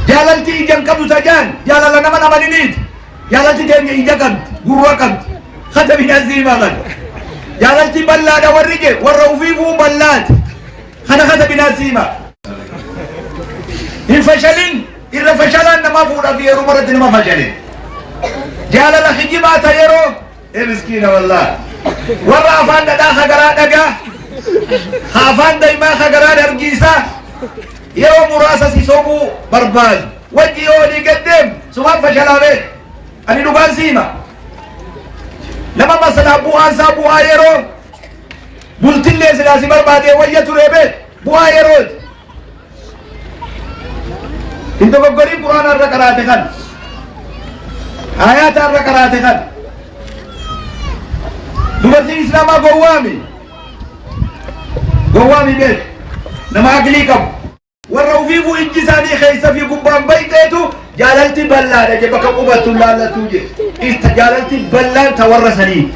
جالنتي إجن كبو سجان جالل نما نمانينيت جالنتي تيني إجاكم قرواكم ختم نزيما غد جالنتي بلاد ورجي والروفيفو بلاد خنا ختم نزيما إن فشلين إن فشلان نما فودا في رمرة نما فشلين جالل خجيبا تيرو إيه مسكينة والله ورا أفان دا خقرا دقا خافان دايما خقرا درقيسا يوم مراسة سيسوبو برباد وجيوني قدم سوان فشلا بيه أني نبان سيما لما مثلا بوها سابوها يرو بلتن لي سلاسي بربادي ويتو ريبه بوها يرو انتو بقريب قرآن الرقرات خان آيات الرقرات خان دبرتي إسلاما قوامي بيت نما أقليكم والروفيفو إنجساني خيسا في قبان بيتيتو جاللتي بلان جبك قبة الله لا توجه جاللتي بلان تورسني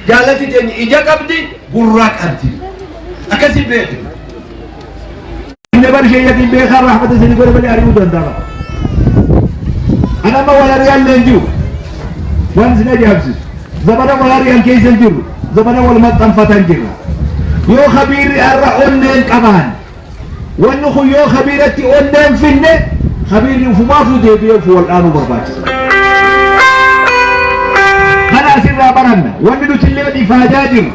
جاللتي تاني إجا قبدي قراك أبدي أكسي بيتي إن برشية بيخار رحمة سيدي قول بني أريد أن دارا أنا ما ولا ريال لنجو وانسنا جابسي زبنا ولا ريال كيس الجر زبنا والمطن فتنجر يو خبير الرحون كمان وانه يو خبيرتي قدام فيني خبير يفما فودي بيفو الان برباج انا سر برنا وانه تلي فاجاجر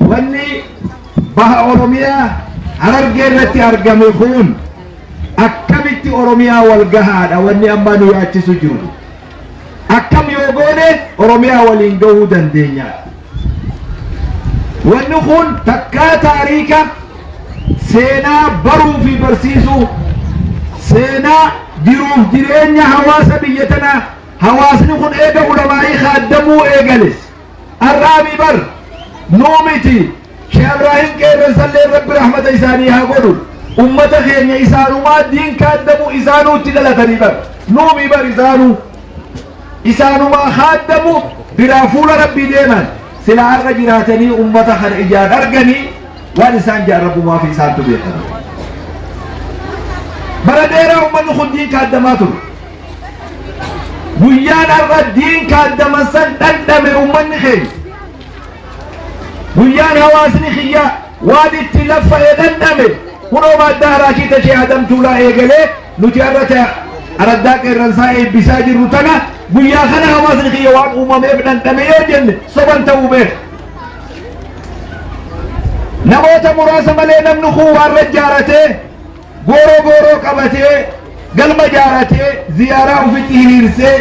واني بها اوروميا ارجلتي ارجم يخون اكمتي اوروميا والجهاد واني امانو ياتي سجود اكم يوغوني اوروميا والينجو دندنيا وانه خون تكا تاريكا سينا برو في برسيسو سينا ديروف ديرينيا حواسا بيتنا حواس نخون ايقا علمائي خادمو ايقالس الرامي بر نوميتي شيخ ابراهيم كيرن صلي رب رحمة إساني هاقولوا أمة خيرنا إسانو ما دين خادمو إسانو تدلتني بر نومي بر إسانو ما خادمو برافول ربي ديما سلا أرجراتني أمة خر إجاد أرجني والإنسان جربوا ما في إنسان تبيعه برديرا ومن خدين كادماتو بيان الردين كادمسن دندم ومن خير بيان هواسني خيا وادي التلفة يدندم ونو ما الدهراكي تشي عدم تولا إيقلي نجارة أرداك الرنسائي بساجر رتنا بيان خنا هواسني خيا وان أمم ابن تميجن صبن توبه نموت مراسم لنا نخو الرجارته غورو قبته قلب جارته زيارة في تهيرسه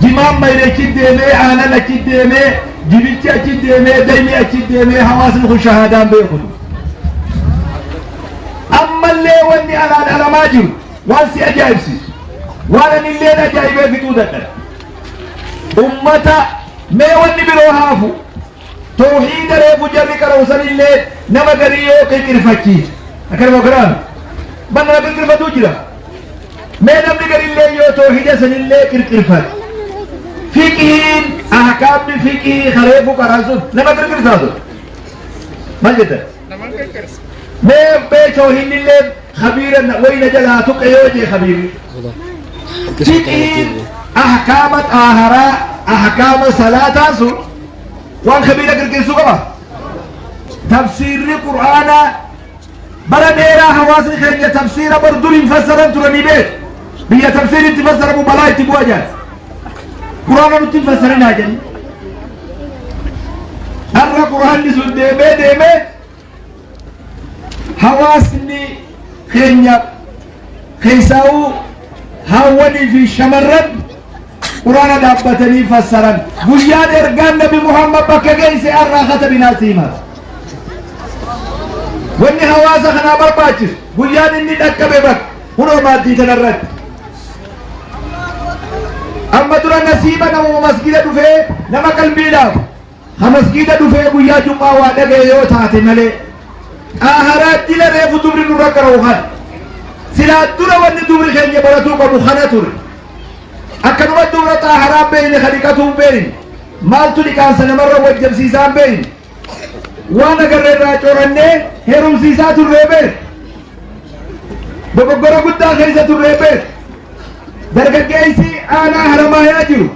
جمام ميري كديمه انا لكديمه جبيتي كديمه دايمي كديمه حواس الشهادان بيخذ اما اللي وني على ماجر واسي اجايبسي وانا اللي انا جايبه في تودك امتا ما وني بروحافو توحيد ريفو جريك روسل الليل نما قريو كيكرفتي أكرم وكرام بنا كيكرفتو جرا ما نمني قري الليل يو توحيد سن الليل كيكرفت فيكين أحكام فيكي خريفو كراسو نما كيكرفتو ما جدا ما بي توحيد الليل خبيرا وين جلاتك يوجي خبيري فيكين أحكام طهارة أحكام صلاة سو وان خبيرة كركسو كما تفسير القرآن برا ديرا حواس خيرية تفسير بردور مفسرا ترني بيت بيا تفسير تفسر ابو بلاي تبوا جاز قرآن تفسر ناجل أرى قرآن لسود ديمه حواسني خيرية خيساو هاوني في شمرد قرآن دابتني فسرا بيان إرقان نبي محمد بكا جيس أراخة بناسيما واني هواسا خنا برباچس بيان اني دكبه بك هنو مادي تنرد أما ترى نسيبا نمو مسجد دفه نما قلبي لاف خمسجد دفه بيا جمعة وادق يو تاتي ملي آهرات دل ريفو دبري نرق روخان سلات ترى واني دبري خيني براتو بمخانة ترى أكنوا الدورة طاهرة بين خليقتهم بين مالتو لكان سنمر وجب سيسان بين وانا قرر راجورني هيروم سيسات الربير dogoggora guddaa keessa turree beek dargaggeessi aanaa haramaa yaa jiru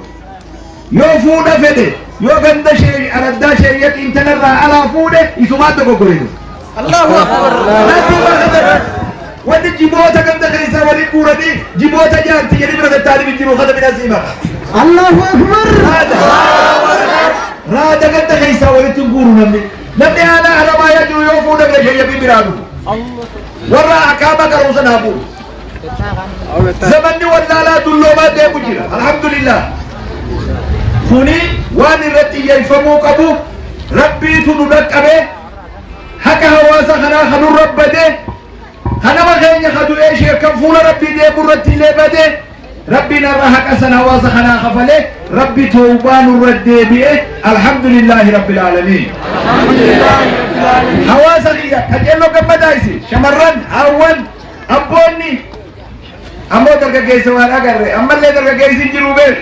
yoo fuudha fedhe yoo ganda araddaa sheeyyat intalarraa alaa fuudhe isumaan dogoggore Allahu akbar wanni jiboota ganda keessaa waliin guuranii jiboota jaarti jedhi bira tattaanii jiru kada midhasiima Allahu akbar raada ganda keessaa walitti guuru namni aanaa haramaa yaa jiru yoo fuudha bira sheeyyabii biraa dhufu warra akaaba qaruusa naafu zamanni wallaalaa dulloomaa deemu jira alhamdulillah kuni waan irratti xiyyeeffamuu qabu rabbiitu nu dhaqqabe haka hawaasa kanaa kanu rabbade kanama keenya kadu'ee sheekan fuula rabbii deemu irratti illee bade rabbiin irra haqa san hawaasa kanaa kafale rabbi tawbaa nurra deebi'e alhamdulillahi rabbil aalamiin hawaasa kiyya qajeeloo gammadaayisi shamarran hawwan abboonni ammoo dargaggeessa waan agarre ammallee dargaggeessi jiru beek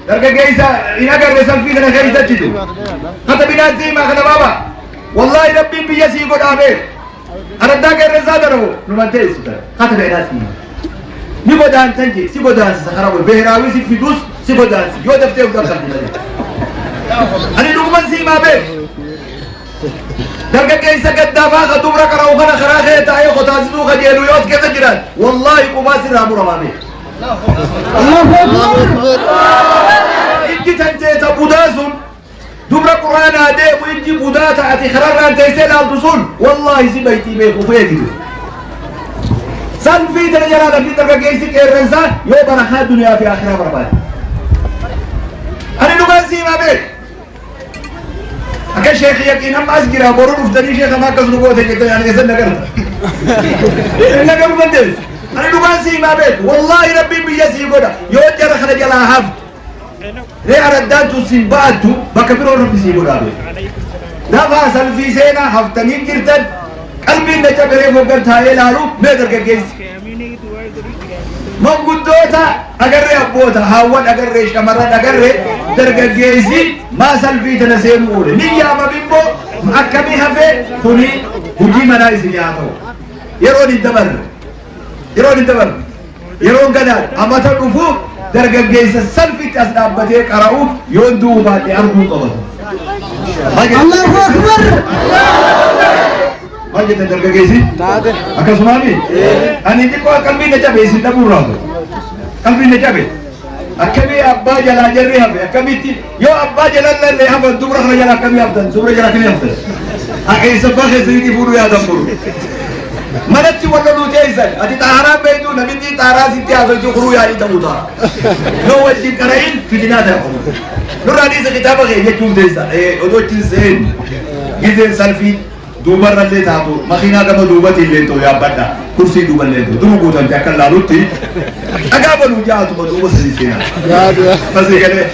dargaggeessa in agarre salfii kana keessa jiru kata binaan siimaa kana baaba wallahi rabbiin biyya sii godhaa beek araddaa qeerrensaa darabo numan teessu kata beedhaa siimaa ni godaantan je si godaansa karabu beheraawi si fidus si godaansi yoo daftee ufdabsan ani dhuguman siimaa beek dargaggeessa gaddaafaa ka dubra qara'u kana karaa kee taa'ee qotaasisuu kajeelu yoo as keessa jiran wallaahi qumaa sirraa muramaa beek ijji tanteeta budaa sun dubra quraanaa deemu ijji budaa ta'ati kararraan teessee laaltu sun wallaahi si baytii beeku feetiru salfii tana jalaadha fi dargaggeessi qeerrensaa yoo barakaa duniyaa fi akhiraa barbaade ani dhugaan siimaa beek akka sheekhi yaqiin amma as jira boruu dhuftanii sheekha maa akkas nu goote jettanii ani eessan nagarta nagaru dandeessu ani dhugaan siimaa beek wallaahi rabbiin biyya sii godha yoo jara kana jalaa haftu ree araddaantu siin ba'attu bakka biroo rabbi sii godhaa beek dafaa salfii seenaa haftanii jirtan qalbiin na cabaree foggan taa'ee laalu mee dargaggeessi manguddoota agarree abboota haawwan agarree shamarran agarree dargaggeessi maa salfii tana seenuu oole ni yaama bimboo akkamii hafee kuni hujii manaa isin haa ta'u yeroon hin dabarre yeroon gadaan amata dhufu dargaggeessa salfitti as dhaabbatee qara'uuf yoon du'u baadhee arguu qabatu Allahu akbar Hajjata dargaggeessi akkasumaani ani xiqqoo qalbiin na cabe isin dhabuu irraa qalbiin na cabe akkamii abbaa jalaa jarri hafe akkamitti yoo abbaa jalaan lallee hafan dubra kana jala akkamii haftan dubra jala akkamii haftan hakeessa abbaa keessanitti fuudhuu yaadan furu manatti walla nuuteessan ati xaaraan beektu namitti xaaraa sitti haasachuu furuu yaadii ta'uu ta'a yoo wajjin qara'in fitinaa ta'a nurraa dhiisa kitaaba kee jechuun teessa odoo achiin seen gizeen salfii duubarra illee taatu makiinaa gama duubatti illee ta'u yaabbadha kursii duuba illee ta'u duruu guutamte akka laalutti dhagaa baluu jaatuma duuba sadii seenaa fasii galee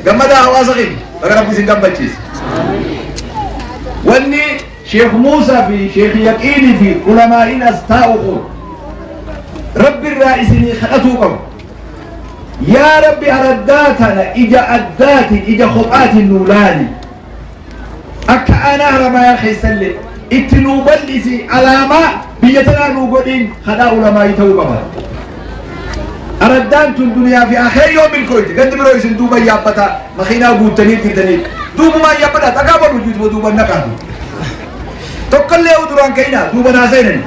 gammadaa hawaasa keenya baga rabbi isin gammachiisa wanni sheekh Muusaa fi sheekh Yaqiinii fi ulamaa'iin as taa'u kun rabbi irraa isinii kadhatuu qabu yaa rabbi araddaatana ija addaati ija kophaatiin nuu laali akka aanaa haramaa keessallee itti nuu bal'isi alaamaa biyya tanaa nuu godhin kadhaa ulamaa'ii ta'uu qaba araddaan tun duniyaa fi akhira yoo milkooyti gandi biroo isin duuba yaabbata makiinaa guuttanii jirtanii duubumaan yaabbata dhagaa baluu jiituma duuban naqaatu tokkollee uduraan keenyaa duuba naa seenani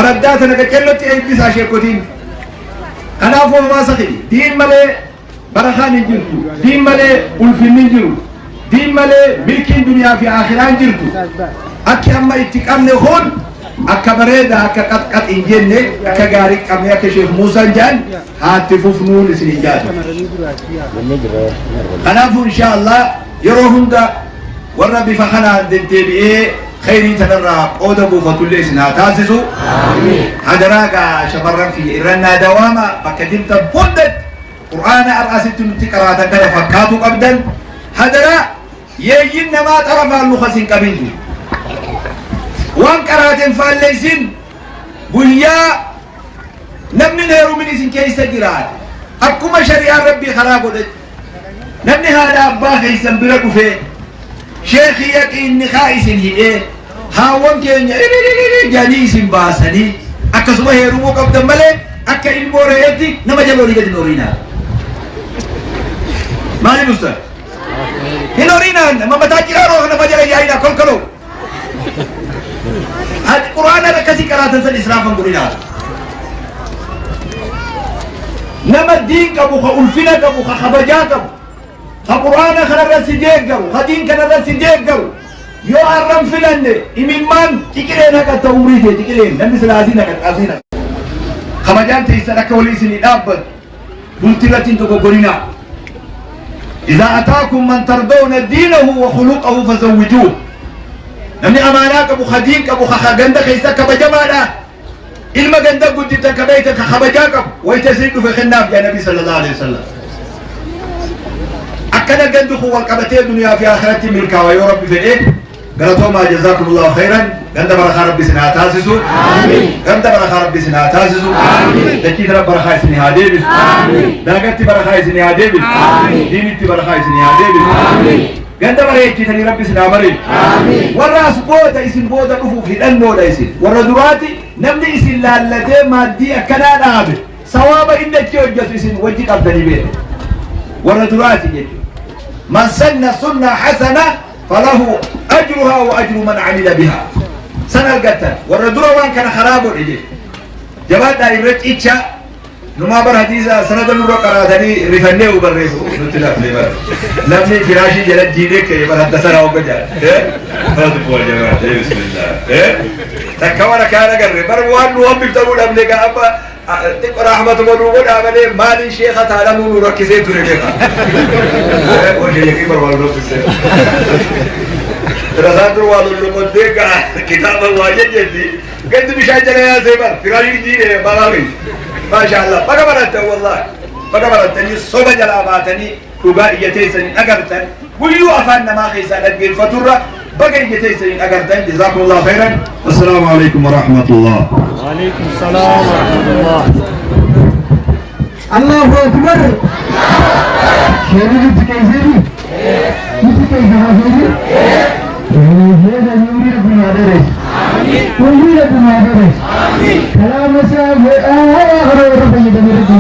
araddaa tana qacellotti eebbisaa sheekotiin kanaafuu hawaasa keenya diin malee barakaan hin jirtu diin malee ulfinni hin jiru diin malee milkiin duniyaa fi akhiraan jirtu akki amma itti qabne kun akka bareeda akka qaxqax hin jenne akka gaarii qabne akka sheekh Muusaan jaan haatti fufnuun isin hin jaatu kanaafuu inshaallah yeroo hunda warra bifa kanaan deddeebi'ee khayrii tanarraa qooda buufatullee isin haa taasisu hadaraagaa shamarran kiyya irrannaa dawaama bakka jirtan hundatti qur'aana ar'aasitti nutti qaraatan kana fakkaatu qabdan hadaraa yeeyyin namaa xarafaan lukas hin qabintu waan qaraateen faalleysin guyyaa namni heerumin isin keessa jiraate akkuma shari'aan rabbii karaa godhe namni haadha abbaa keessan bira dhufee sheekhi yaqiinni kaa isin hidhee haawwan keenya jedhanii isin baasanii akkasuma heerumuu qabdan malee akka ilmoo re'eetti nama jaloolii gadi noorinaa. Maali Ustaz? Hin noorinaa nama mataa jiraaroo nama jala yaa'inaa kolkoloo. Ati Qur'aana akkasii qaraatan san israafan godhinaa. Nama diin qabu, ka ulfina qabu, ka kabajaa qabu, ka Qur'aana kanarratti deeggaru, ka diin kanarratti deeggaru yoo arran filanne imimmaan xiqileen haqatta umrii kee xiqileen namni silaasii naqaxaasii naqa. Kabajaan teessan akka walii isinii dhaabbatu bultirratti hin dogoggorinaa. إذا أتاكم من ترضون دينه وخلقه فزوجوه. نمني أماناك أبو خدينك أبو خخاقندك يساك بجمالا إلما قندك قدتك بيتك خبجاك ويتسيد في خناف يا نبي صلى الله عليه وسلم. أكنا قندك والقبتين الدنيا في آخرة ملكا ويا رب في إيه قالتوا ما جزاكم الله خيرا قند برخا ربي سنها تاسسوا قند برخا ربي سنها تاسسوا دكيت رب برخا سنها ديبس داقت برخا سنها ديبس دينت برخا سنها ديبس قند برخا تاني ربي سنها مريم والراس بودا اسم بودا نفوف هدنو دا اسم والردواتي نمني اسم لالتين مادي أكنا نابل سوابا إنك يوجد اسم وجيك أبداني بيه والردواتي جدو من سن سنة حسنة فله أجرها وأجر من عمل بها سنة القتل والردوة وان كان خراب إليه جبال دائرة إيشا نما بر حديثة سنة النور قراتني رفنه وبرره نتلاف لبر لمني فراشي جلد جيدك يبر حدثنا وقجال هذا هو جماعة بسم الله تكوانا كان قرر بروان نوام بفترون أبنك أبا رحمة مروبون أبني مالي شيخة تعلمون وركزين تريدها وجه يكيبر والرب السيد رسالة والرمضيك كتاب الواجد جدي قد بشاجر يا زيبر فراشي جيدة بغاوي ما شاء الله بقى مرتب والله بقى مرتب صوب جلاباتني رباعية تيسن أقرتن ويو أفعلنا ما خيسان أدقين فترة بقى تيسن أقرتن جزاكم الله خيرا والسلام عليكم ورحمة الله. وعليكم السلام ورحمة الله. الله أكبر. شهيد كيسيري. كيسيري هذي. هذا يوري ربنا درس. يوري ربنا درس. كلام سامع آخر ربنا درس.